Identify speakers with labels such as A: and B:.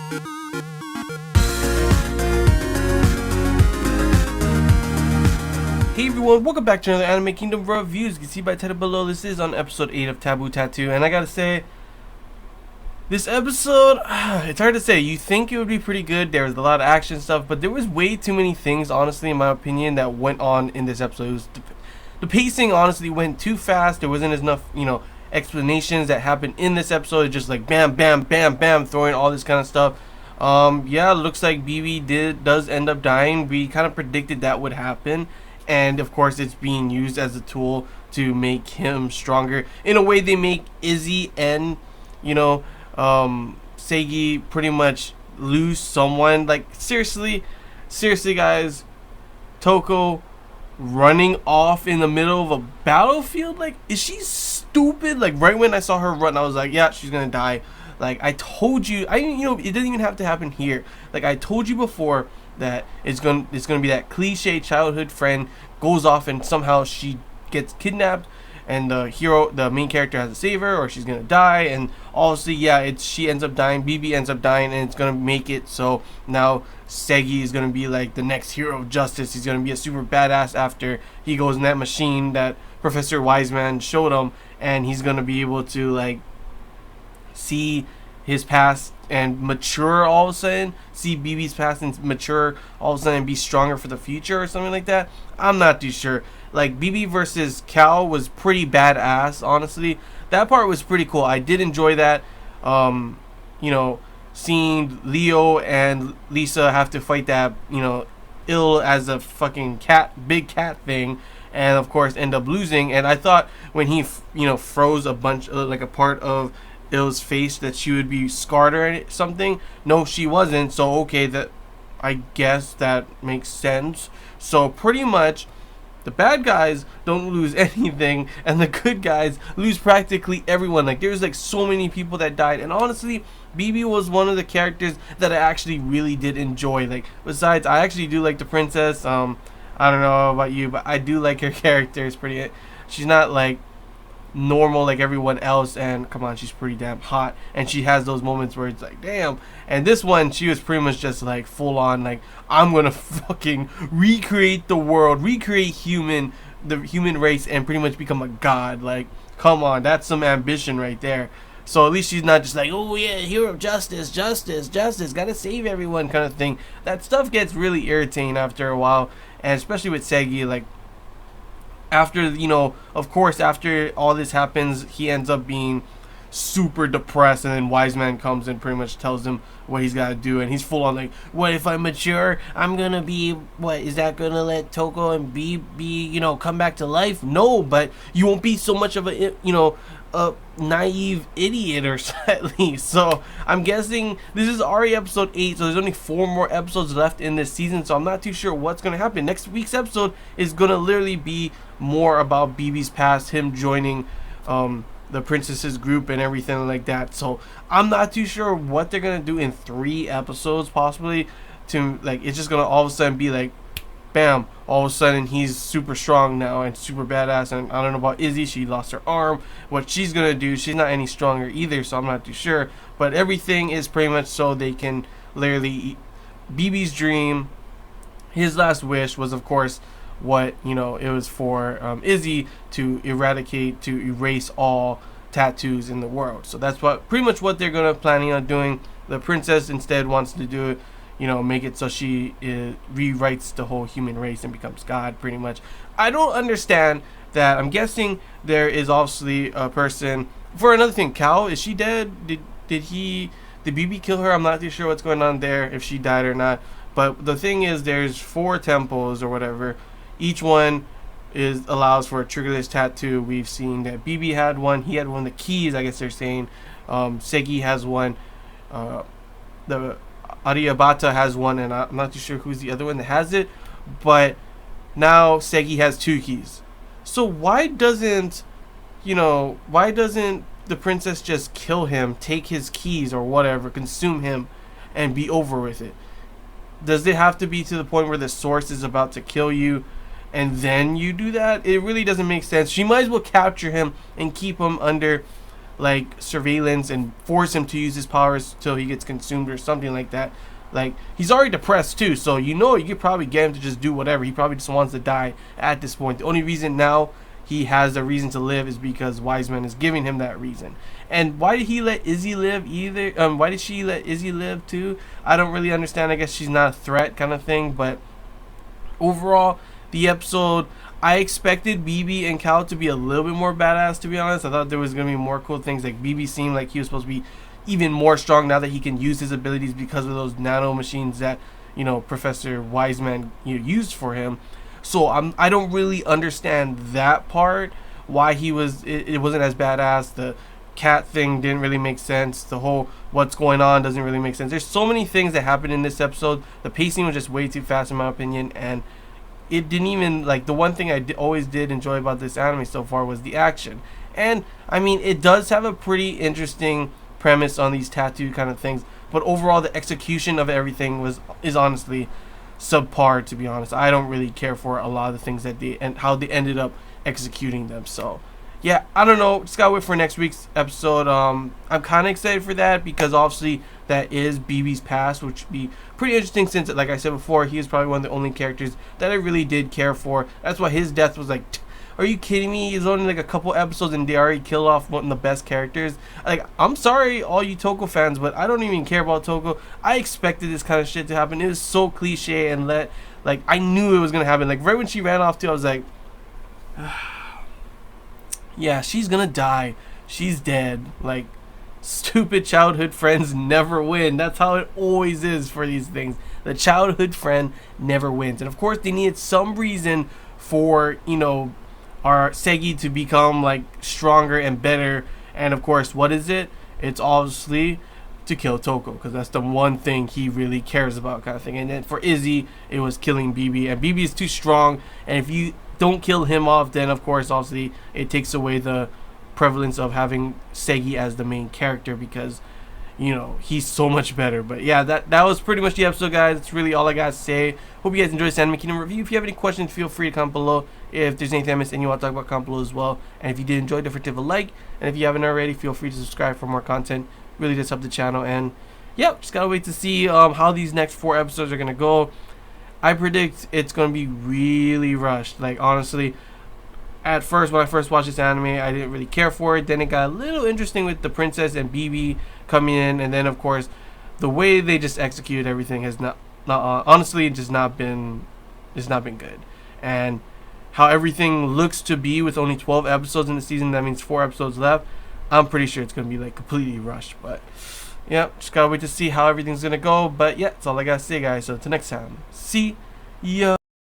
A: Hey everyone, welcome back to another Anime Kingdom reviews. You can see by the title below, this is on episode 8 of Taboo Tattoo, and I gotta say, this episode, it's hard to say. You think it would be pretty good, there was a lot of action stuff, but there was way too many things, honestly, in my opinion, that went on in this episode. It was the pacing, honestly, went too fast. There wasn't enough, explanations that happened in this episode. It's just like bam, bam, bam, bam, throwing all this kind of stuff. Yeah, looks like BB does end up dying. We kind of predicted that would happen. And of course, it's being used as a tool to make him stronger. In a way, they make Izzy and, Seigi pretty much lose someone. Like, seriously, guys, Toko running off in the middle of a battlefield? Like, is she stupid? Like, right when I saw her run, I was like, yeah, she's gonna die. Like, I told you, it doesn't even have to happen here. Like, I told you before that it's gonna be that cliche childhood friend goes off and somehow she gets kidnapped and the main character has to save her, or she's gonna die, and obviously, yeah, she ends up dying, BB ends up dying, and it's gonna make it so now Seigi is gonna be like the next hero of justice. He's gonna be a super badass after he goes in that machine that Professor Wiseman showed him, and he's gonna be able to like see his past and mature all of a sudden, see BB's past and mature all of a sudden and be stronger for the future or something like that. I'm not too sure. Like, BB versus Cal was pretty badass, honestly. That part was pretty cool. I did enjoy that. Seeing Leo and Lisa have to fight that, ill as a fucking big cat thing, and of course end up losing. And I thought when he, froze a bunch, like a part of Ill's face, that she would be scarred or something. No, she wasn't. So okay, that I guess that makes sense. So pretty much the bad guys don't lose anything and the good guys lose practically everyone. Like, there's like so many people that died, and honestly, BB was one of the characters that I actually really did enjoy. Like, besides, I actually do like the princess. I don't know about you, but I do like her character. It's pretty, she's not like normal like everyone else, and come on, she's pretty damn hot, and she has those moments where it's like damn. And this one, she was pretty much just like full on like, I'm gonna fucking recreate the world, recreate the human race, and pretty much become a god. Like, come on, that's some ambition right there. So at least she's not just like, oh yeah, hero of justice, gotta save everyone kind of thing. That stuff gets really irritating after a while, and especially with Seigi. Like, after, of course, after all this happens, he ends up being super depressed, and then Wiseman comes and pretty much tells him what he's got to do, and he's full on like, what if I mature? I'm gonna be, what, is that gonna let Toko and be come back to life? No, but you won't be so much of a, a naive idiot, or at least. So I'm guessing this is already episode 8, so there's only 4 more episodes left in this season, so I'm not too sure what's gonna happen. Next week's episode is gonna literally be more about BB's past, him joining the princess's group and everything like that. So I'm not too sure what they're gonna do in 3 episodes possibly, to like, it's just gonna all of a sudden be like bam, all of a sudden he's super strong now and super badass. And I don't know about Izzy, she lost her arm. What she's gonna do, she's not any stronger either, so I'm not too sure. But everything is pretty much so they can literally, BB's dream, his last wish was of course what, it was for Izzy to erase all tattoos in the world. So that's pretty much what they're gonna planning on doing. The princess instead wants to do it, make it so she rewrites the whole human race and becomes God, pretty much. I don't understand that. I'm guessing there is obviously a person. For another thing, Cal, is she dead? Did BB kill her? I'm not too sure what's going on there, if she died or not. But the thing is, there's 4 temples or whatever. Each one allows for a triggerless tattoo. We've seen that BB had one. He had one of the keys, I guess they're saying. Seigi has one. The Ariabata has one, and I'm not too sure who's the other one that has it. But now Seigi has 2 keys. So why doesn't the princess just kill him, take his keys or whatever, consume him, and be over with it? Does it have to be to the point where the source is about to kill you and then you do that? It really doesn't make sense. She might as well capture him and keep him under like surveillance and force him to use his powers till he gets consumed or something like that. Like, he's already depressed too, so you could probably get him to just do whatever. He probably just wants to die at this point. The only reason now he has a reason to live is because Wiseman is giving him that reason. And why did he let Izzy live either? Why did she let Izzy live too? I don't really understand. I guess she's not a threat kind of thing. But overall, the episode, I expected BB and Cal to be a little bit more badass, to be honest. I thought there was going to be more cool things. Like, BB seemed like he was supposed to be even more strong now that he can use his abilities because of those nano machines that, Professor Wiseman used for him. So I don't really understand that part, why he was, it wasn't as badass. The cat thing didn't really make sense. The whole what's going on doesn't really make sense. There's so many things that happened in this episode. The pacing was just way too fast in my opinion, and it didn't even, like, the one thing I always did enjoy about this anime so far was the action. And I mean, it does have a pretty interesting premise on these tattoo kind of things, but overall the execution of everything is honestly subpar, to be honest. I don't really care for a lot of the things that and how they ended up executing them. So yeah, I don't know, just gotta wait for next week's episode. I'm kind of excited for that because obviously that is BB's past, which would be pretty interesting since, like I said before, he is probably one of the only characters that I really did care for. That's why his death was like, are you kidding me? He's only like a couple episodes and they already killed off one of the best characters. Like, I'm sorry all you Toko fans, but I don't even care about Toko. I expected this kind of shit to happen. It was so cliche and like, I knew it was gonna happen. Like, right when she ran off too, I was like, yeah, she's gonna die. She's dead. Like, stupid childhood friends never win. That's how it always is for these things. The childhood friend never wins. And of course, they needed some reason for, our Segi to become like stronger and better. And of course, what is it? It's obviously to kill Toko, because that's the one thing he really cares about, kind of thing. And then for Izzy, it was killing BB, and BB is too strong, and if you don't kill him off, then of course obviously it takes away the prevalence of having Segi as the main character, because he's so much better. But yeah, that was pretty much the episode, guys. That's really all I gotta say. Hope you guys enjoyed this Anime Kingdom review. If you have any questions, feel free to comment below. If there's anything I missed and you want to talk about, comment below as well. And if you did enjoy, don't forget to leave a like, and if you haven't already, feel free to subscribe for more content. Really does help the channel. And yeah, just gotta wait to see how these next 4 episodes are gonna go. I predict it's gonna be really rushed. Like, honestly, at first, when I first watched this anime, I didn't really care for it. Then it got a little interesting with the princess and BB coming in, and then of course the way they just executed everything has not honestly just not been good. And how everything looks to be with only 12 episodes in the season, that means 4 episodes left, I'm pretty sure it's gonna be like completely rushed. But yeah, just gotta wait to see how everything's gonna go. But yeah, that's all I gotta say, guys. So until next time, see ya.